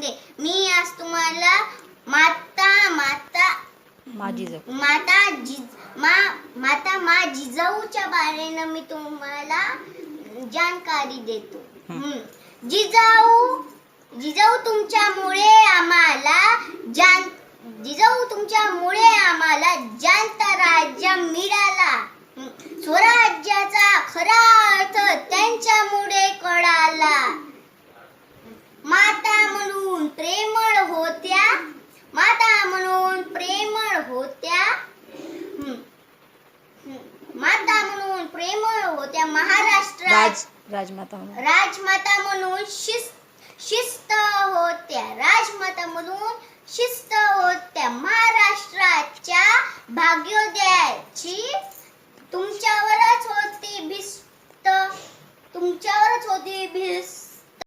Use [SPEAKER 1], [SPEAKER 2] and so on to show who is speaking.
[SPEAKER 1] शिंदे. मी आज तुम्हाला माता जिजाऊच्या बारेनं मी तुम्हाला जानकारी देतो. जिजाऊ तुमच्यामुळे आम्हाला जनता राज्य मिळाला. स्वराज्याचा खरा अर्थ त्यांच्यामुळे कळाला. माता म्हणून प्रेमळ होत्या महाराष्ट्रात राजमाता म्हणून शिस्त होत्या. महाराष्ट्राच्या भाग्योदयाची तुमच्यावरच होती भिस्त.